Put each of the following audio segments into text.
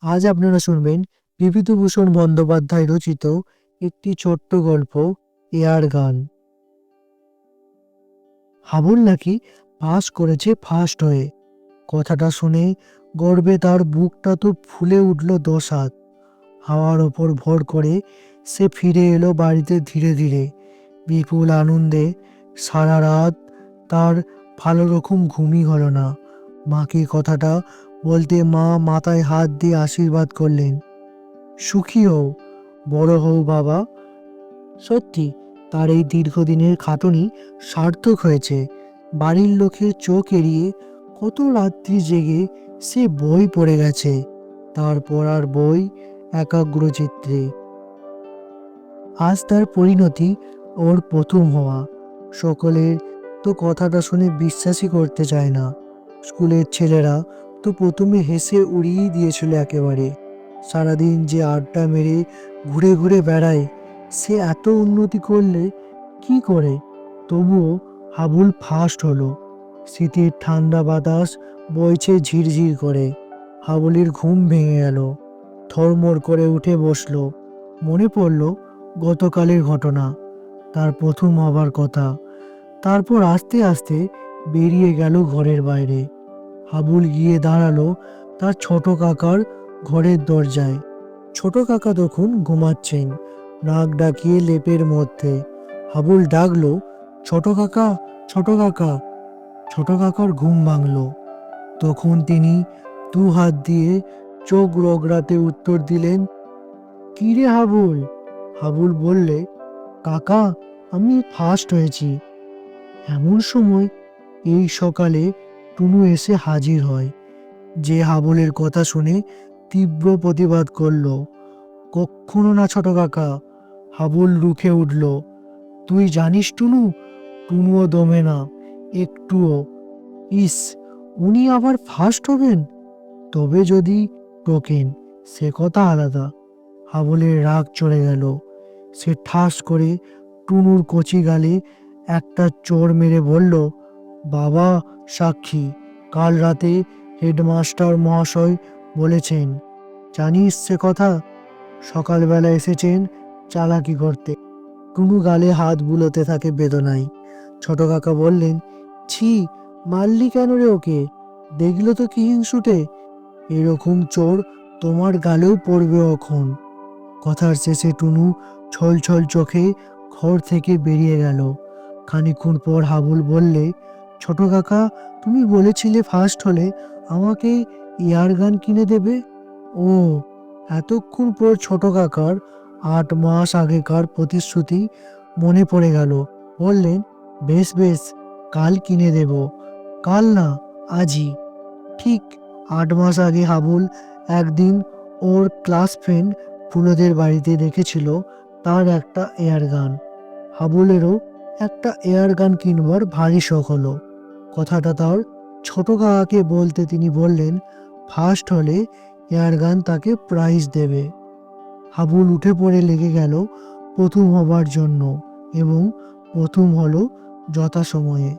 আজ আপনারা শুনবেন বিভূতিভূষণ বন্দ্যোপাধ্যায় রচিত একটি ছোট্ট গল্প, এয়ার গান। হাবুল নাকি পাস করেছে ফার্স্ট হয়ে। কথাটা শুনে গর্বে তার বুকটা তো ফুলে উঠল 10 হাত। হাওয়ার ওপর ভর করে সে ফিরে এলো বাড়িতে ধীরে ধীরে। বিপুল আনন্দে সারা রাত তার ভালো রকম ঘুমই হলো না। মাকে কথাটা বলতে মা মাথায় হাত দিয়ে আশীর্বাদ করলেন। সুখী হও, বড় হও বাবা। সত্যি তার এই দীর্ঘদিনের খাটুনি সার্থক হয়েছে। বাড়ির লোকের চোখ এড়িয়ে কত রাত্রি জেগে সে বই পড়ে গেছে। তার পড়ার বই একাগ্রচিত্রে। আজ তার পরিণতি ওর প্রথম হওয়া। সকলের তো কথাটা শুনে বিশ্বাসই করতে চায় না। স্কুলের ছেলেরা তো প্রথমে হেসে উড়িয়ে দিয়েছিল একেবারে। সারাদিন যে আড্ডা মেরে ঘুরে ঘুরে বেড়ায়, সে এত উন্নতি করলে কি করে? তবুও হাবুল ফার্স্ট হলো। শীতের ঠান্ডা বাতাস বইছে ঝিরঝির করে। হাবুলের ঘুম ভেঙে গেল। থরমর করে উঠে বসলো। মনে পড়ল গতকালের ঘটনা, তার প্রথম হবার কথা। তারপর আস্তে আস্তে বেরিয়ে গেল ঘরের বাইরে। হাবুল গিয়ে দাঁড়ালো তার ছোট কাকার ঘরের দরজায়। ছোট কাকা তখন ঘুমাচ্ছেন, নাক ডাকিয়ে লেপের মধ্যে। হাবুল ডাকলো, ছোট কাকা, ছোট কাকা। ছোট কাকার ঘুম ভাঙল। তখন তিনি 2 হাত দিয়ে চোখ রগড়াতে উত্তর দিলেন, কি রে হাবুল? হাবুল বললে, কাকা, আমি ফার্স্ট হয়েছি। এমন সময় এই সকালে টুনু এসে হাজির হয়, যে হাবুলের কথা শুনে তীব্র প্রতিবাদ করল। কক্ষনো না ছোট কাকা। হাবুল রুখে উঠল। তুই জানিস টুনু? টুনুও দমে না একটুও। ইস, উনি আবার ফার্স্ট হবেন? তবে যদি টোকেন, সে কথা আলাদা। হাবুলের রাগ চড়ে গেল। সে ঠাস করে টুনুর কচি গালে একটা চড় মেরে বলল, বাবা সাক্ষী, কাল রাতে হেডমাস্টার মহাশয় বলেছেন, জানিস সে কথা? সকালবেলা এসেছেন চালাকি করতে। টুনু গালে হাত বুলোতে থাকে বেদনায়। ছোট কাকা বললেন, ছি, মারলি কেন রে ওকে? দেখলো তো কি হিংসুটে। এরকম চোর তোমার গালেও পড়বে এখন। কথার শেষে টুনু ছল ছল চোখে ঘর থেকে বেরিয়ে গেল। খানিকক্ষণ পর হাবুল বললে, ছোট কাকা, তুমি বলেছিলে ফার্স্ট হলে আমাকে এয়ার গান কিনে দেবে। ও, এতক্ষণ পর ছোট কাকার 8 মাস আগেকার প্রতিশ্রুতি মনে পড়ে গেল। বললেন, বেশ বেশ, কাল কিনে দেব। কাল না, আজই। ঠিক 8 মাস আগে হাবুল একদিন ওর ক্লাস ফ্রেন্ড ফুলদের বাড়িতে দেখেছিল তার একটা এয়ার গান। হাবুলেরও একটা এয়ার গান কিনবার ভারী শখ হলো। কথাটা তার ছোট কাকাকে বলতে তিনি বললেন, ফার্স্ট হলে এয়ার গান তাকে প্রাইজ দেবে। হাবুল উঠে পড়ে লেগে গেল প্রথম হবার জন্য, এবং প্রথম হলো যথাসময়ে।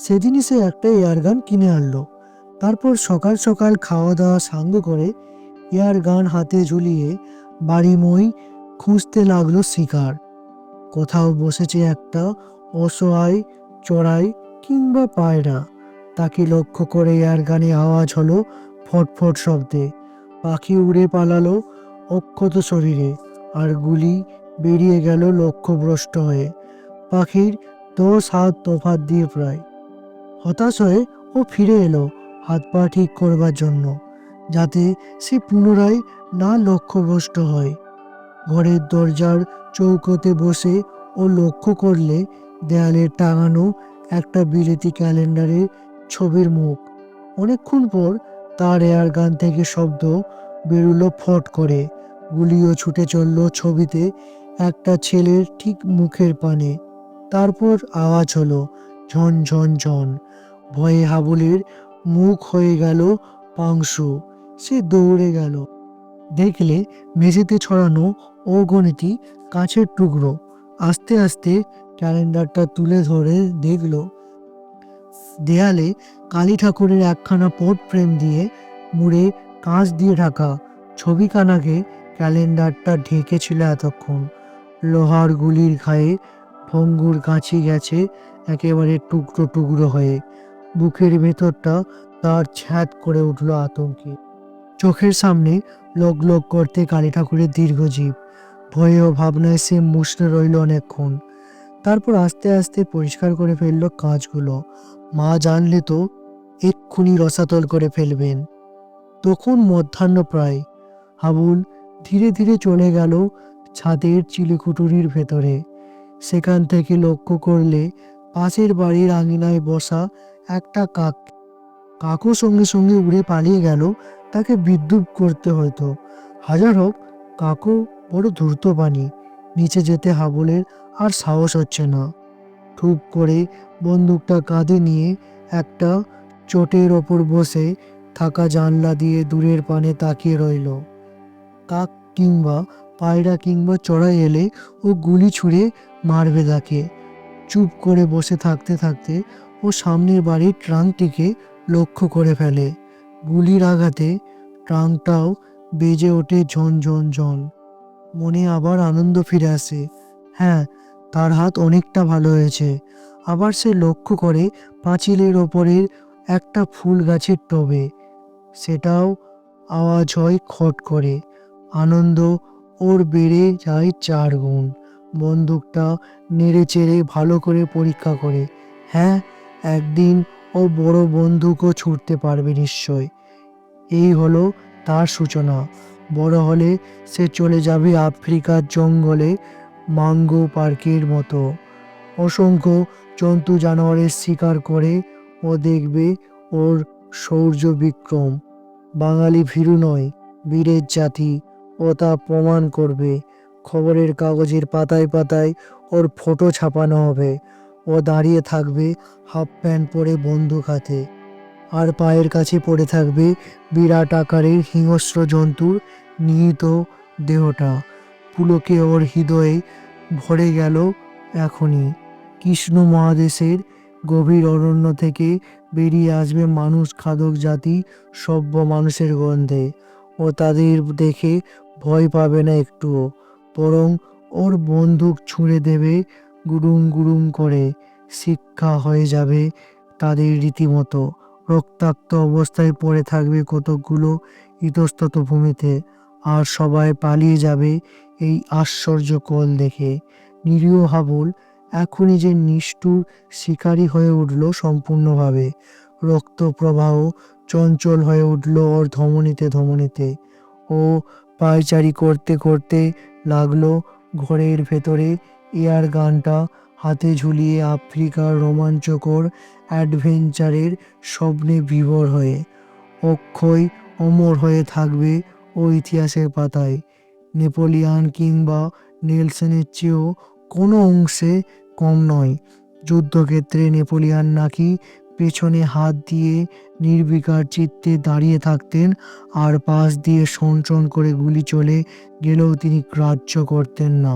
সেদিনই সে একটা এয়ার গান কিনে আনলো। তারপর সকাল সকাল খাওয়া দাওয়া সাঙ্গ করে এয়ার গান হাতে ঝুলিয়ে বাড়ি মই খুঁজতে লাগলো শিকার। কোথাও বসেছে একটা অসহায় চড়াই কিংবা পায়রা। তাকে লক্ষ্য করে এয়ার গানে আওয়াজ হলো ফটফট শব্দে। পাখি উড়ে পালালো অক্ষত শরীরে, আর গুলি বেরিয়ে গেল লক্ষ্যভ্রষ্ট হয়ে। পাখির 10 হাত তফাত দিয়ে প্রায়। হতাশ হয়ে ও ফিরে এলো হাত পা ঠিক করবার জন্য, যাতে সে পুনরায় না লক্ষ্যভ্রষ্ট হয়। ঘরের দরজার চৌকোতে বসে ও লক্ষ্য করলে দেয়ালে টাঙানো একটা বিলেতি ক্যালেন্ডারের ছবির মুখ। অনেকক্ষণ পর তার এয়ার গান থেকে শব্দ বেরুলো ফট করে। গুলিও ছুটে চলল ছবিতে একটা ছেলের ঠিক মুখের পানে। তারপর আওয়াজ হলো ঝন ঝন ঝন। ভয়ে হাবুলের মুখ হয়ে গেল পাংশু। সে দৌড়ে গেল। দেখলে মেঝেতে ছড়ানো অগণিত কাঁচের টুকরো। আস্তে আস্তে ক্যালেন্ডারটা তুলে ধরে দেখল দেয়ালে কালী ঠাকুরের একখানা পট ফ্রেম দিয়ে মুড়ে কাঁচ দিয়ে ঢাকা ছবিখানাকে ক্যালেন্ডারটা ঢেকেছিল এতক্ষণ। লোহার গুলির ঘায়ে ভঙ্গুর কাঁচি গেছে একেবারে টুকরো টুকরো হয়ে। বুকের ভেতরটা তার ছ্যাঁত করে উঠল আতঙ্কে। চোখের সামনে লোক লোক করতে কালী ঠাকুরের দীর্ঘজীব। ভয়ে ও ভাবনায় সে মুষড়ে রইল অনেকক্ষণ। তারপর আস্তে আস্তে পরিষ্কার করে ফেলল কাঁচগুলো। মা জানলে তো এক্ষুনি রসাতল করে ফেলবেন। তখন মধ্যাহ্ন প্রায়। হাবুল ধীরে ধীরে চলে গেল ছাদের চিলেকুটুরির ভেতরে। সেখান থেকে লক্ষ্য করলে পাশের বাড়ির আঙিনায় বসা একটা কাক। কাকও সঙ্গে সঙ্গে উড়ে পালিয়ে গেল, তাকে বিদ্রূপ করতে হতো। হাজার হোক, কাকও বড় ধূর্ত প্রাণী। নিচে যেতে হাবুলের আর সাহস হচ্ছে না। ঠুপ করে বন্দুকটা কাঁধে নিয়ে একটা চটের ওপর বসে থাকা জানলা দিয়ে দূরের পানে তাকিয়ে রইল। কাক কিংবা পায়রা কিংবা চড়াই এলে ও গুলি ছুঁড়ে মারবে তাকে। চুপ করে বসে থাকতে থাকতে ও সামনের বাড়ির ট্রাঙ্কটিকে লক্ষ্য করে ফেলে। গুলির আঘাতে ট্রাঙ্কটাও বেজে ওঠে ঝন ঝন ঝন। মনে আবার আনন্দ ফিরে আসে। হ্যাঁ, তার হাত অনেকটা ভালো হয়েছে। আবার সে লক্ষ্য করে পাঁচিলের ওপরের একটা ফুল গাছের টবে। সেটাও আওয়াজ হয় খট করে। আনন্দ ওর বেড়ে যায় 4 গুণ। বন্দুকটা নেড়ে চেড়ে ভালো করে পরীক্ষা করে। হ্যাঁ, একদিন ও বড় বন্দুকও ছুটতে পারবে নিশ্চয়। এই হলো তার সূচনা। বড় হলে সে চলে যাবে আফ্রিকার জঙ্গলে মাঙ্গো পার্কের মতো। অসংখ্য জন্তু জানোয়ারের শিকার করে ও দেখবে ওর শৌর্য বিক্রম। বাঙালি ভীরু নয়, বীরের জাতি। ও তা প্রমাণ করবে। খবরের কাগজের পাতায় পাতায় ওর ফটো ছাপানো হবে। ও দাঁড়িয়ে থাকবে হাফ প্যান্ট পরে বন্দুক হাতে। আর পায়ের কাছে পড়ে থাকবে বিরাট আকারের হিংস্র জন্তুর নিহিত দেহটা। পুলকে ওর হৃদয়ে ভরে গেল এখনই। কৃষ্ণ মহাদেশের গভীর অরণ্য থেকে বেরিয়ে আসবে মানুষ খাদক জাতি সভ্য মানুষের গন্ধে। ও তাদের দেখে ভয় পাবে না একটুও, বরং ওর বন্দুক ছুঁড়ে দেবে গুড়ুম গুড়ুম করে। শিক্ষা হয়ে যাবে তাদের রীতিমতো। রক্তাক্ত অবস্থায় পড়ে থাকবে কতকগুলো ইতস্তত ভূমিতে। আর সবাই পালিয়ে যাবে এই আশ্চর্য কোল দেখে। নিরীহ হাবুল এখনই যে নিষ্ঠুর শিকারী হয়ে উঠল সম্পূর্ণভাবে। রক্ত প্রবাহ চঞ্চল হয়ে উঠল ওর ধমনীতে ধমনীতে। ও পায়চারি করতে করতে লাগলো ঘরের ভেতরে এয়ার গানটা হাতে ঝুলিয়ে আফ্রিকার রোমাঞ্চকর অ্যাডভেঞ্চারের স্বপ্নে বিভোর হয়ে। অক্ষয় অমর হয়ে থাকবে ও ইতিহাসের পাতায়। নেপোলিয়ান কিংবা নেলসনের চেয়েও কোনো অংশে কম নয়। যুদ্ধক্ষেত্রে নেপোলিয়ান নাকি পেছনে হাত দিয়ে নির্বিকার চিত্তে দাঁড়িয়ে থাকতেন, আর পাশ দিয়ে সনসন করে গুলি চলে গেলেও তিনি গ্রাহ্য করতেন না।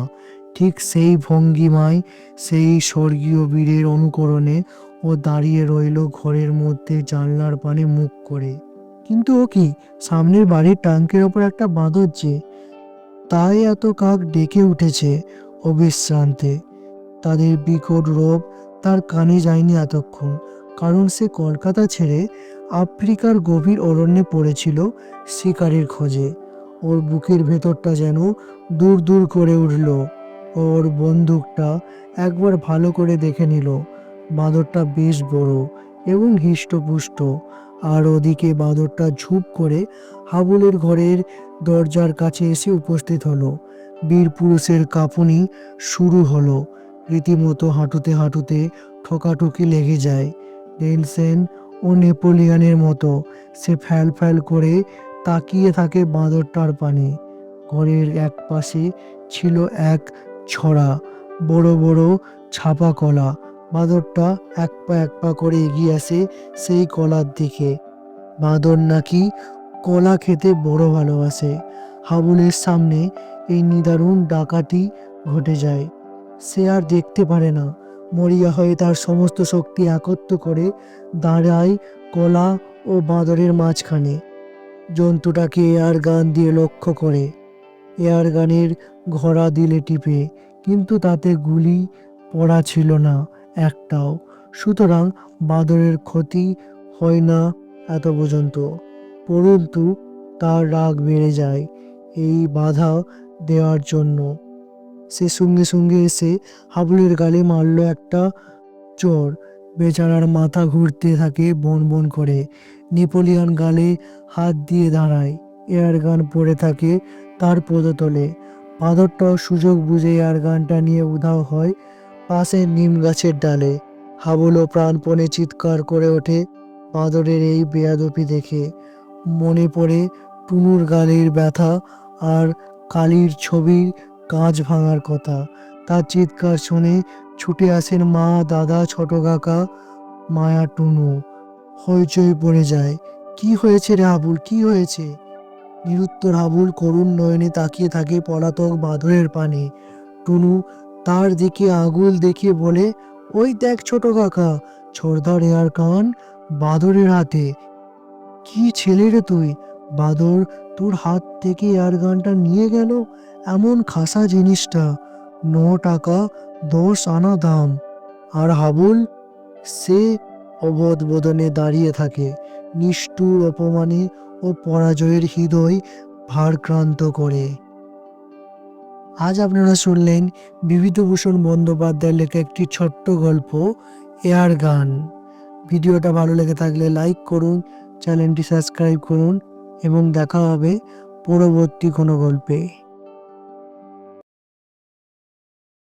ঠিক সেই ভঙ্গিমায়, সেই স্বর্গীয় বীরের অনুকরণে ও দাঁড়িয়ে রইল ঘরের মধ্যে জানলার পানে মুখ করে। কিন্তু ও কি, সামনের বাড়ির ট্যাঙ্কের ওপর একটা বাঁদর যে, তাই এত কাক ডেকে উঠেছে অবিশ্রান্তে। তাদের বিকট রোপ তার কানে যায়নি এতক্ষণ, কারণ সে কলকাতা ছেড়ে আফ্রিকার গভীর অরণ্যে পড়েছিল শিকারের খোঁজে। ওর বুকের ভেতরটা যেন দূর দূর করে উঠল। ওর বন্দুকটা একবার ভালো করে দেখে নিল। বাঁদরটা বেশ বড় এবং হৃষ্টপুষ্ট। আর ওদিকে বাঁদরটা ঝুপ করে হাবুলের ঘরের দরজার কাছে এসে উপস্থিত হলো। বীর পুরুষের কাঁপুনি শুরু হলো। রীতিমতো হাঁটুতে হাঁটুতে ঠোকাঠুকি লেগে যায়। নেলসন ও নেপোলিয়নের মতো সে ফ্যাল ফ্যাল করে তাকিয়ে থাকে বাঁদরটার পানে। ঘরের এক পাশে ছিল এক ছড়া বড় বড় ছাপা কলা। বাঁদরটা এক পা করে এগিয়ে আসে সেই কলার দিকে। বাঁদর নাকি কলা খেতে বড় ভালোবাসে। হাবুলের সামনে এই নিদারুণ ডাকাতি ঘটে যায়। সে আর দেখতে পারে না। মরিয়া হয়ে তার সমস্ত শক্তি একত্র করে দাঁড়ায় কলা ও বাঁদরের মাঝখানে। জন্তুটাকে এয়ার গান দিয়ে লক্ষ্য করে। এয়ার গানের ঘোড়া দিলে টিপে, কিন্তু তাতে গুলি পড়া ছিল না একটাও। সুতরাং বাদরের ক্ষতি হয় না এত পর্যন্ত, পরন্তু তার রাগ বেড়ে যায় এই বাধা দেওয়ার জন্য। সে সঙ্গে সঙ্গে এসে হাবুলের গালে মারল একটা চোর। বেচারার মাথা ঘুরতে থাকে বন বন করে। নেপোলিয়ন গালে হাত দিয়ে দাঁড়ায়, এয়ার গান পড়ে থাকে তার পদতলে। বাঁদরটাও সুযোগ বুঝে এয়ার গানটা নিয়ে উধাও হয় পাশের নিম গাছের ডালে। হাবুলও প্রাণপণে চিৎকার করে ওঠে বাঁদরের এই বেয়াদপি দেখে। মনে পড়ে টুনুর গালের ব্যথা আর কালির ছবির কাঁচ ভাঙার কথা। তার চিৎকার শুনে ছুটে আসেন মা, দাদা, ছোট কাকা, মায়া, টুনু। হইচই পড়ে যায়। কি হয়েছে রে হাবুল, কি হয়েছে? নিরুত্তর হাবুল করুণ নয়নে তাকিয়ে থাকে পলাতক বাঁদরের পানে। টুনু তার দিকে আঙুল দেখিয়ে বলে, ওই দেখ ছোট কাকা, ছোড়দার এয়ার কান বাঁদরের হাতে। কি ছেলে রে তুই! বাঁদর তোর হাত থেকে এয়ার গানটা নিয়ে গেল। এমন খাসা জিনিসটা, 9 টাকা 10 আনা দাম। আর হাবুল, সে অবধ বদনে দাঁড়িয়ে থাকে, নিষ্ঠুর অপমানে ও পরাজয়ের হৃদয় ভারাক্রান্ত করে। আজ আপনারা শুনলেন বিভূতিভূষণ বন্দ্যোপাধ্যায়ের লেখা একটি ছোট্ট গল্প, এয়ার গান। ভিডিওটা ভালো লেগে থাকলে লাইক করুন, চ্যানেলটি সাবস্ক্রাইব করুন এবং দেখা হবে পরবর্তী কোনো গল্পে।